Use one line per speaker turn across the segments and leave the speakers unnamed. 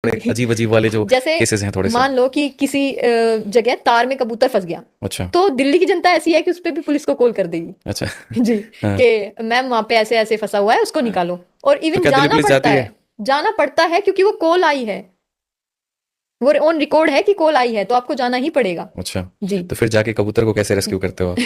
थोड़े अजीब अजीब वाले जो
जैसे
केसेस हैं थोड़े से।
मान लो कि किसी जगह तार में कबूतर फंस गया,
अच्छा।
तो दिल्ली की जनता ऐसी है कि उस पे भी पुलिस को कॉल कर देगी।
अच्छा।
जी,
हाँ।
कि मैम वहां पे ऐसे ऐसे फंसा हुआ है, उसको निकालो। और
तो
इवन
क्या दिल्ली
जाना
पुलिस
पड़ता
जाती है?
है, जाना पड़ता है क्योंकि वो कॉल आई है, वो ऑन रिकॉर्ड है कि कॉल आई है, तो आपको जाना ही पड़ेगा।
अच्छा।
जी।
तो फिर जाके कबूतर को कैसे रेस्क्यू करते हो आप?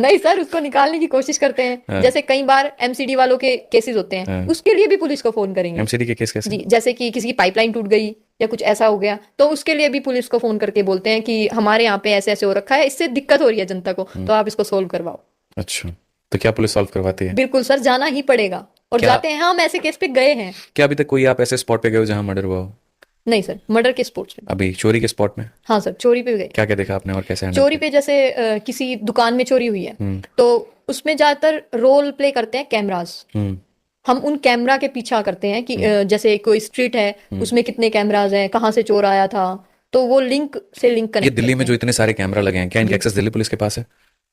नहीं सर, उसको निकालने की कोशिश करते हैं।
हाँ।
जैसे कई बार एमसीडी वालों के केसेस होते हैं,
हाँ।
उसके लिए भी पुलिस को फोन करेंगे।
एमसीडी के केस कैसे?
जी, जैसे कि किसी की पाइपलाइन टूट गई या कुछ ऐसा हो गया, तो उसके लिए भी पुलिस को फोन करके बोलते हैं कि हमारे यहाँ पे ऐसे ऐसे हो रखा है, इससे दिक्कत हो रही है जनता को, तो आप इसको सोल्व करवाओ।
अच्छा। तो क्या पुलिस सॉल्व करवाती है?
बिल्कुल सर, जाना ही पड़ेगा। और
क्या
जाते हैं, हम ऐसे केस पे गए हैं।
क्या अभी तक कोई आप ऐसे स्पॉट पे गए हो जहां मर्डर हुआ हो?
नहीं सर, मर्डर के स्पोर्ट्स पे।
अभी चोरी के स्पॉट में?
हाँ सर, चोरी पे गए।
क्या क्या देखा आपने और कैसे हैंडल
चोरी
किया?
पे जैसे किसी दुकान में चोरी हुई है,
हम्म।
तो उसमें ज्यादातर रोल प्ले करते हैं कैमरास।
हम्म।
हम उन कैमरा के पीछा करते हैं कि जैसे कोई स्ट्रीट है,
हम्म।
उसमें कितने कैमरास हैं, कहाँ से चोर आया था, तो वो लिंक से लिंक
ये
कनेक्ट
दिल्ली में
करते
जो
हैं।
इतने सारे कैमरा लगे हैं, क्या इनका
जी,
एक्सेस दिल्ली पुलिस के पास है?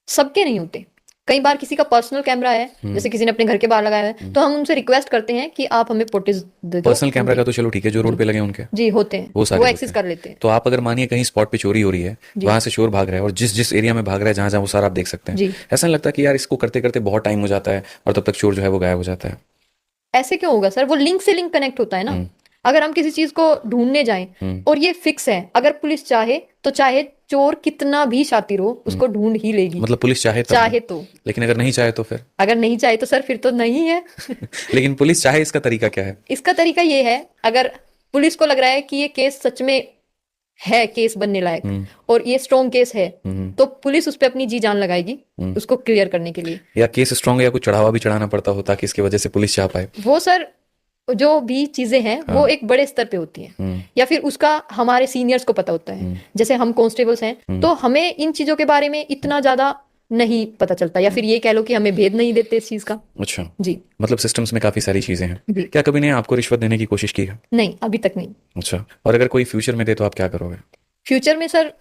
सबके नहीं होते। कई बार किसी का पर्सनल कैमरा है, जैसे किसी ने अपने घर के बाहर लगाया है, तो हम उनसे रिक्वेस्ट करते हैं कि आप हमें फुटेज दे दो,
पर्सनल
हम
कैमरा का तो
देख।
चलो ठीक है, जो रोड
जी,
पे लगे हैं उनके
जी होते हैं,
वो
वो
सारे होते
एक्सेस
हैं।
कर लेते हैं।
तो आप अगर मानिए कहीं स्पॉट पे चोरी हो रही है,
जी,
वहां से चोर भाग रहा है और जिस जिस एरिया में भाग रहा है जहां जहां वो सारा आप देख सकते हैं,
जी।
ऐसा नहीं लगता कि यार इसको करते करते बहुत टाइम हो जाता है और तब तक चोर जो है वो गायब हो जाता है?
ऐसे क्यों होगा सर, वो लिंक से लिंक कनेक्ट होता है ना।
हम्म।
अगर हम किसी चीज को ढूंढने जाएं,
हम्म।
और ये फिक्स है, अगर पुलिस चाहे तो, चाहे चोर कितना भी शातिर हो, उसको ढूंढ ही लेगी।
मतलब पुलिस चाहे तब ना?
चाहे तो।
लेकिन अगर नहीं चाहे तो फिर?
अगर नहीं चाहे तो सर फिर तो नहीं है।
लेकिन पुलिस चाहे इसका तरीका क्या है?
इसका तरीका ये है, अगर पुलिस को लग रहा है कि ये केस सच में है केस बनने लायक,
हम्म।
और ये स्ट्रॉन्ग केस है,
हम्म।
तो पुलिस उस पर अपनी जी जान लगाएगी, उसको क्लियर करने के लिए।
या केस स्ट्रांग है या कुछ चढ़ावा भी चढ़ाना पड़ता हो ताकि इसकी वजह से पुलिस चाह पाए?
वो सर, जो भी चीजें हैं
हाँ।
वो एक बड़े स्तर पे होती हैं, या फिर उसका हमारे सीनियर्स को पता होता है। जैसे हम कांस्टेबल्स हैं, तो हमें इन चीजों के बारे में इतना ज्यादा नहीं पता चलता, या फिर ये कह लो कि हमें भेद नहीं देते इस चीज का।
अच्छा।
जी।
मतलब सिस्टम्स में काफी सारी चीजें हैं।
जी।
क्या कभी ने आपको रिश्वत देने की कोशिश की है?
नहीं, अभी तक नहीं।
अच्छा। और अगर कोई फ्यूचर में दे तो आप क्या करोगे?
फ्यूचर में सर,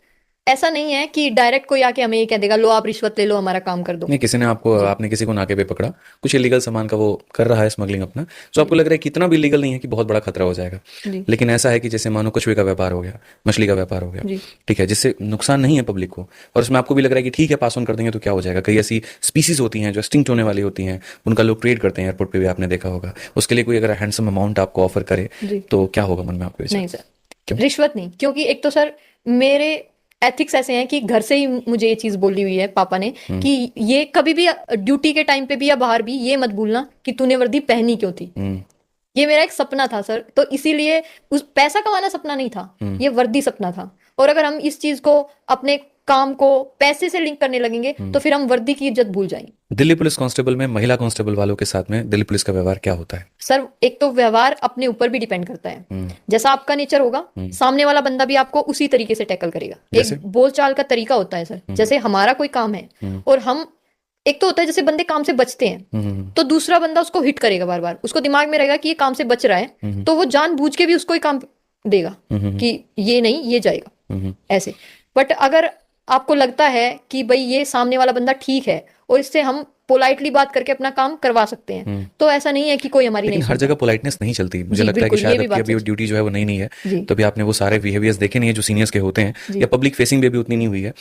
ऐसा नहीं है कि डायरेक्ट कोई आके हमें ये कह देगा लो आप रिश्वत ले लो, हमारा काम कर दो।
नहीं, किसी ने आपको
जी,
आपने किसी को नाके पे पकड़ा, कुछ इलीगल सामान का वो कर रहा है स्मगलिंग अपना, तो आपको लग रहा है कि इतना भी इलीगल नहीं है कि बहुत बड़ा खतरा हो जाएगा,
जी,
लेकिन ऐसा है कि जैसे मानो कछुए का व्यापार हो गया, मछली का व्यापार हो गया,
जी,
ठीक है, जिससे नुकसान नहीं है पब्लिक को, और उसमें आपको भी लग रहा है कि ठीक है पास ऑन कर देंगे तो क्या हो जाएगा। कई ऐसी स्पीसीज होती हैं जो एक्सटिंक्ट होने वाली होती हैं, उनका लोग ट्रेड करते हैं, एयरपोर्ट पे भी आपने देखा होगा, उसके लिए कोई अगर हैंडसम अमाउंट आपको ऑफर करे
जी।
तो क्या होगा मन में आपके विचार?
नहीं सर,
क्यों?
रिश्वत नहीं, क्योंकि एक तो सर मेरे एथिक्स ऐसे हैं कि घर से ही मुझे ये चीज बोली हुई है पापा ने, कि ये कभी भी ड्यूटी के टाइम पे भी या बाहर भी ये मत भूलना कि तूने वर्दी पहनी क्यों थी। ये मेरा एक सपना था सर, तो इसीलिए उस पैसा कमाना सपना नहीं था, ये वर्दी सपना था। और अगर हम इस चीज को, अपने काम को पैसे से लिंक करने लगेंगे, तो फिर हम वर्दी की इज्जत भूल जाएंगे।
दिल्ली पुलिस कांस्टेबल में महिला कांस्टेबल वालों के साथ में दिल्ली पुलिस का व्यवहार क्या होता है?
सर, एक तो व्यवहार अपने ऊपर भी डिपेंड करता है। जैसा आपका नेचर होगा, सामने वाला बंदा भी आपको उसी तरीके से टैकल करेगा।
जैसे?
एक बोलचाल का तरीका होता है सर। जैसे हमारा कोई काम है, और हम, एक तो होता है जैसे बंदे काम से बचते हैं, तो दूसरा बंदा उसको हिट करेगा बार बार, उसको दिमाग में रहेगा कि ये काम से बच रहा है, तो वो जानबूझ के भी उसको ही काम देगा कि ये नहीं, ये जाएगा ऐसे। बट अगर आपको लगता है कि भाई ये सामने वाला बंदा ठीक है, और इससे हम पोलाइटली बात करके अपना काम करवा सकते हैं, तो ऐसा नहीं है कि कोई हमारी
लेकिन
नहीं
हर
सुनता।
जगह पोलाइटनेस नहीं चलती, मुझे
जी
लगता है कि
बिल्कुल, ये
शायद
भी
आपकी
बात
अभी
सच
ड्यूटी जो है वो नई नहीं है,
है। जी,
तो भी आपने वो सारे बिहेवियर्स देखे नहीं है जो सीनियर्स के होते हैं,
जी,
या पब्लिक फेसिंग भी अभी उतनी नहीं हुई है,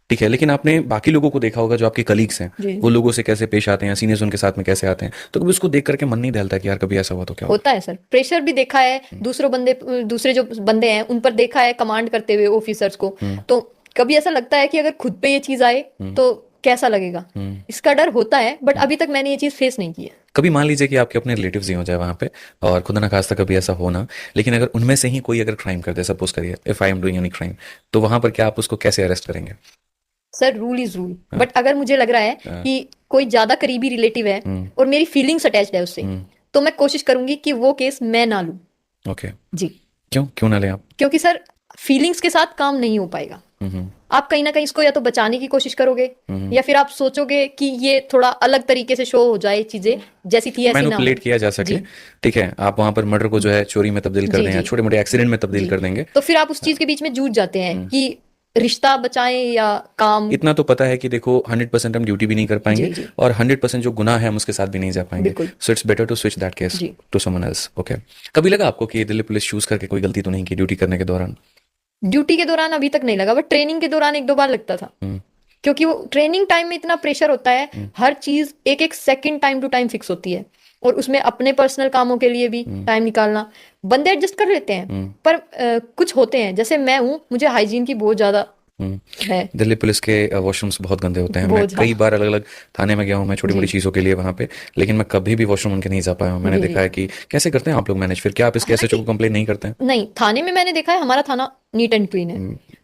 ठीक है, लेकिन आपने बाकी लोगों को देखा होगा जो आपके कलीग्स हैं,
जी।
वो लोगों से कैसे पेश आते हैं, सीनियर्स उनके साथ में कैसे आते हैं, तो कभी उसको देख करके मन नहीं दहलता कि यार कभी ऐसा हुआ तो क्या होगा?
होता है सर, प्रेशर भी देखा है, दूसरे जो बंदे हैं उन पर देखा है कमांड करते हुए ऑफिसर्स को, तो कभी ऐसा लगता है कि अगर खुद पे ये चीज आए तो कैसा लगेगा। इसका डर होता है, बट अभी तक मैंने ये चीज फेस नहीं की है।
कभी मान लीजिए कि आपके अपने रिलेटिव्स ही हो जाए वहां पे, और खुदा ना खास्ता कभी ऐसा हो ना, लेकिन अगर उनमें से ही कोई अगर क्राइम कर दे, सपोज करिए if I am doing any crime, तो वहां पर क्या आप उसको कैसे अरेस्ट करेंगे?
Sir, rule is rule, but अगर मुझे लग रहा है कि कोई ज्यादा करीबी रिलेटिव है और मेरी फीलिंग्स अटैच्ड है उससे, तो मैं कोशिश करूंगी कि वो केस मैं ना लूं।
ओके।
जी,
क्यों क्यों ना लें आप?
क्योंकि सर फीलिंग्स के साथ काम नहीं हो पाएगा। आप कहीं ना कहीं इसको या तो बचाने की कोशिश करोगे, या फिर आप सोचोगे कि ये थोड़ा अलग तरीके से शो हो जाए, चीजें जैसी थी ऐसी ना हो।
मैनिपुलेट किया जा सके,
जी,
ठीक है, आप वहां पर मर्डर को जो है चोरी में तब्दील कर
जी,
दें या
जी,
छोटे मोटे एक्सीडेंट में तब्दील
जी।
कर देंगे।
तो फिर आप उस चीज के बीच में जूझ जाते हैं कि रिश्ता बचाएं या काम।
इतना तो पता है कि देखो 100% हम ड्यूटी भी नहीं कर पाएंगे
जी, जी।
और 100% जो गुनाह है हम उसके साथ भी नहीं जा पाएंगे,
बिल्कुल।
So it's better to switch that case
जी।
To someone else. ओके, कभी लगा आपको कि दिल्ली पुलिस चूज करके कोई गलती तो नहीं की ड्यूटी करने के दौरान?
ड्यूटी के दौरान अभी तक नहीं लगा, बट ट्रेनिंग के दौरान एक दो बार लगता था, क्योंकि वो ट्रेनिंग टाइम में इतना प्रेशर होता है, हर चीज एक एक second time to time fix होती है, और उसमें अपने पर्सनल कामों के लिए भी टाइम निकालना, बंदे एडजस्ट कर लेते हैं, पर कुछ होते हैं, जैसे मैं हूँ, मुझे हाइजीन की बहुत ज्यादा है।
दिल्ली पुलिस के वॉशरूम्स बहुत गंदे होते हैं। मैं
बहुत
कई बार अलग अलग थाने में गया हूँ मैं छोटी मोटी चीज़ों के लिए वहाँ पे, लेकिन मैं कभी भी वॉशरूम उनके नहीं जा पाया हूँ। मैंने
जी,
देखा है कि कैसे करते हैं आप लोग मैनेज, फिर क्या आप इसके एसएचओ को कंप्लेन नहीं करते हैं?
नहीं, थाने में मैंने देखा है, हमारा थाना नीट एंड क्लीन है।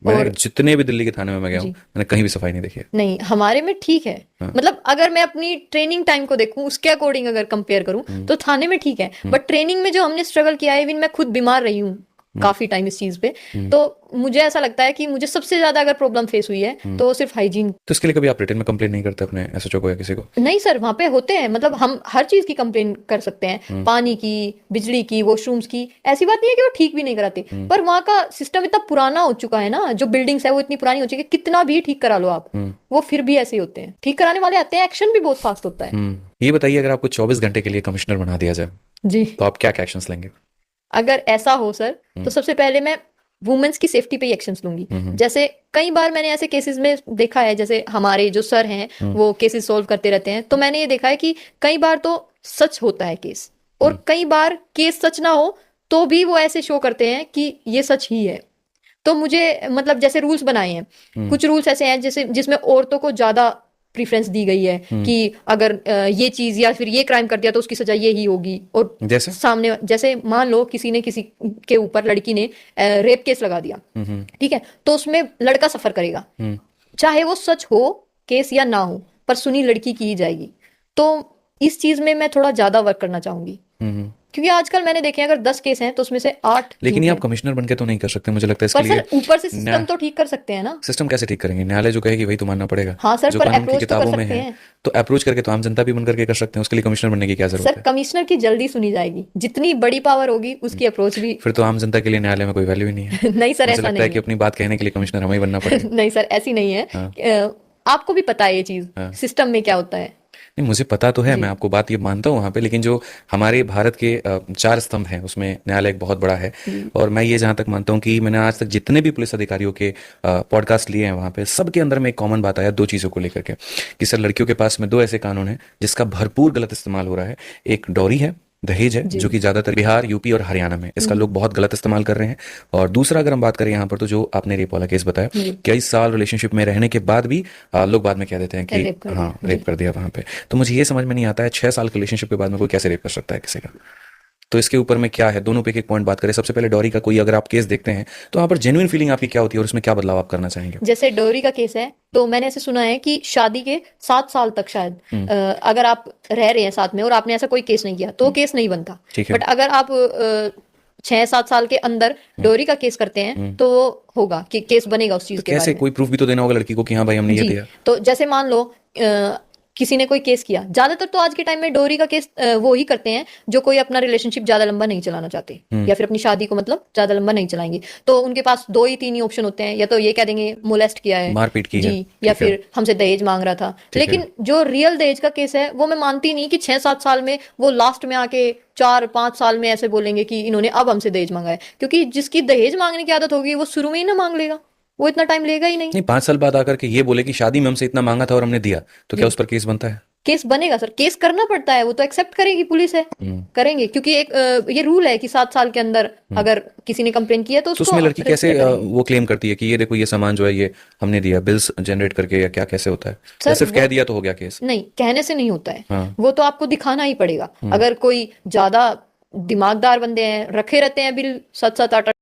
मैं जितने भी दिल्ली के थाने में मैं गया हूँ मैंने कहीं भी सफाई नहीं देखी है।
नहीं, हमारे में ठीक है। मतलब अगर मैं अपनी ट्रेनिंग टाइम को देखूं, उसके अकॉर्डिंग अगर कंपेयर करूं, तो थाने में ठीक है, बट ट्रेनिंग में जो हमने स्ट्रगल किया है, इवन मैं खुद बीमार रही हूँ काफी टाइम इस चीज पे, तो मुझे ऐसा लगता है कि मुझे सबसे ज्यादा अगर प्रॉब्लम फेस हुई है तो सिर्फ हाइजीन।
तो इसके लिए कभी आप रिटर्न में कंप्लेन नहीं करते अपने एसएचओ को या किसी को?
नहीं सर, वहां पे होते हैं, मतलब हम हर चीज की कंप्लेन कर सकते हैं, पानी की, बिजली की, वॉशरूम्स की। ऐसी बात नहीं है कि वो ठीक भी नहीं कराते, पर वहाँ का सिस्टम इतना पुराना हो चुका है ना, जो बिल्डिंग्स है वो इतनी पुरानी हो चुकी है, कितना भी ठीक करा लो आप, वो फिर भी ऐसे ही होते हैं। ठीक कराने वाले आते हैं, एक्शन भी बहुत फास्ट होता है।
ये बताइए, अगर आपको 24 घंटे के लिए कमिश्नर बना दिया जाए
जी,
तो आप क्या क्या एक्शंस लेंगे?
अगर ऐसा हो सर, तो सबसे पहले मैं वुमेन्स की सेफ्टी पे ही एक्शंस लूंगी। जैसे कई बार मैंने ऐसे केसेस में देखा है, जैसे हमारे जो सर हैं वो केसेस सॉल्व करते रहते हैं, तो मैंने ये देखा है कि कई बार तो सच होता है केस, और कई बार केस सच ना हो तो भी वो ऐसे शो करते हैं कि ये सच ही है। तो मुझे मतलब जैसे रूल्स बनाए हैं, कुछ रूल्स ऐसे हैं जैसे जिसमें औरतों को ज्यादा प्रीफरेंस दी गई है कि अगर ये चीज या फिर ये क्राइम कर दिया तो उसकी सजा ये ही होगी। और
जैसे
सामने, जैसे मान लो किसी ने किसी के ऊपर, लड़की ने रेप केस लगा दिया, ठीक है, तो उसमें लड़का सफर करेगा, चाहे वो सच हो केस या ना हो, पर सुनी लड़की की ही जाएगी। तो इस चीज में मैं थोड़ा ज्यादा वर्क करना चाहूंगी, क्योंकि आजकल मैंने देखे हैं अगर 10 केस हैं तो उसमें से 8
लेकिन ये
झूठ
आप कमिश्नर बनके तो नहीं कर सकते, मुझे लगता है
हैं।
इसके
पर
लिए।
सर ऊपर से सिस्टम तो ठीक कर सकते हैं ना।
सिस्टम कैसे ठीक करेंगे? न्यायालय जो कहेगी वही तो मानना पड़ेगा।
हाँ सर,
जो
पर
कानून की
अप्रोच तो कर
किताबों में
सकते
है,
हैं।
तो अप्रोच करके तो आम जनता भी बन करके कर सकते हैं। उसके लिए कमिश्नर बनने की क्या जरूरत
सर
है?
कमिश्नर की जल्दी सुनी जाएगी, जितनी बड़ी पावर होगी उसकी अप्रोच भी।
फिर तो आम जनता के लिए न्यायालय में कोई वैल्यू ही नहीं है।
नहीं सर,
मुझे
ऐसा
लगता
नहीं
है कि अपनी बात कहने के लिए कमिश्नर हमें ही बनना पड़ेगा।
नहीं सर, ऐसी नहीं है। आपको भी पता है ये चीज सिस्टम में क्या होता है।
नहीं, मुझे पता तो है, मैं आपको बात ये मानता हूँ वहाँ पे, लेकिन जो हमारे भारत के 4 स्तंभ हैं उसमें न्यायालय एक बहुत बड़ा है। और मैं ये जहाँ तक मानता हूँ कि मैंने आज तक जितने भी पुलिस अधिकारियों के पॉडकास्ट लिए हैं वहाँ पे, सबके अंदर में एक कॉमन बात आया 2 चीज़ों को लेकर के, कि सर लड़कियों के पास में 2 ऐसे कानून हैं जिसका भरपूर गलत इस्तेमाल हो रहा है। एक डॉरी है, दहेज है, जो कि ज्यादातर बिहार, यूपी और हरियाणा में इसका लोग बहुत गलत इस्तेमाल कर रहे हैं। और दूसरा अगर हम बात करें यहाँ पर, तो जो आपने रेप वाला केस बताया, कई साल रिलेशनशिप में रहने के बाद भी लोग बाद में कह देते हैं कि हाँ रेप कर दिया वहां पे। तो मुझे ये समझ में नहीं आता है 6 साल के रिलेशनशिप के बाद में कोई कैसे रेप कर सकता है किसी का। तो इसके ऊपर में क्या है, दोनों पे एक पॉइंट बात करें। सबसे पहले डॉरी का कोई अगर आप केस देखते हैं तो वहां पर जेन्युइन फीलिंग आपकी क्या होती है और उसमें क्या बदलाव आप करना चाहेंगे?
जैसे डोरी का केस है, तो मैंने ऐसे सुना है कि शादी के 7 साल तक शायद अगर आप रह रहे हैं साथ में और आपने ऐसा कोई केस नहीं किया तो केस नहीं बनता। बट अगर आप 6-7 साल के अंदर डोरी का केस करते हैं तो होगा कि केस बनेगा उस चीज
तो
के
कैसे?
बारे में।
कोई प्रूफ भी तो देना होगा लड़की को कि हाँ भाई हमने ये दिया।
तो जैसे मान लो किसी ने कोई केस किया, ज्यादातर तो आज के टाइम में डोरी का केस वो ही करते हैं जो कोई अपना रिलेशनशिप ज्यादा लंबा नहीं चलाना चाहते, या फिर अपनी शादी को मतलब ज्यादा लंबा नहीं चलाएंगे। तो उनके पास 2 ही 3 ही ऑप्शन होते हैं, या तो ये कह देंगे मोलेस्ट किया है,
मारपीट की
जी, या फिर हमसे दहेज मांग रहा था। लेकिन जो रियल दहेज का केस है वो मैं मानती नहीं कि 6-7 साल में वो लास्ट में आके 4-5 साल में ऐसे बोलेंगे कि इन्होंने अब हमसे दहेज मांगा है, क्योंकि जिसकी दहेज मांगने की आदत होगी वो शुरू में ही ना मांग लेगा, वो इतना टाइम लेगा ही नहीं।
5 साल बाद आकर के ये बोले कि शादी में हमसे इतना मांगा था और हमने दिया, तो क्या उस पर केस बनता है?
केस बनेगा सर, केस करना पड़ता है, वो तो एक्सेप्ट करेगी पुलिस है, करेंगे, क्योंकि एक ये रूल है कि 7 साल के अंदर अगर किसी ने कंप्लेन किया तो
उसमें लड़की कैसे वो क्लेम करती है कि ये देखो ये सामान जो है ये हमने दिया, बिल्स जनरेट करके, या क्या कैसे होता है? या सिर्फ कह दिया तो हो गया केस?
नहीं, कहने से नहीं होता है, वो तो आपको दिखाना ही पड़ेगा। अगर कोई ज्यादा दिमागदार बंदे हैं, रखे रहते हैं बिल 7-7 8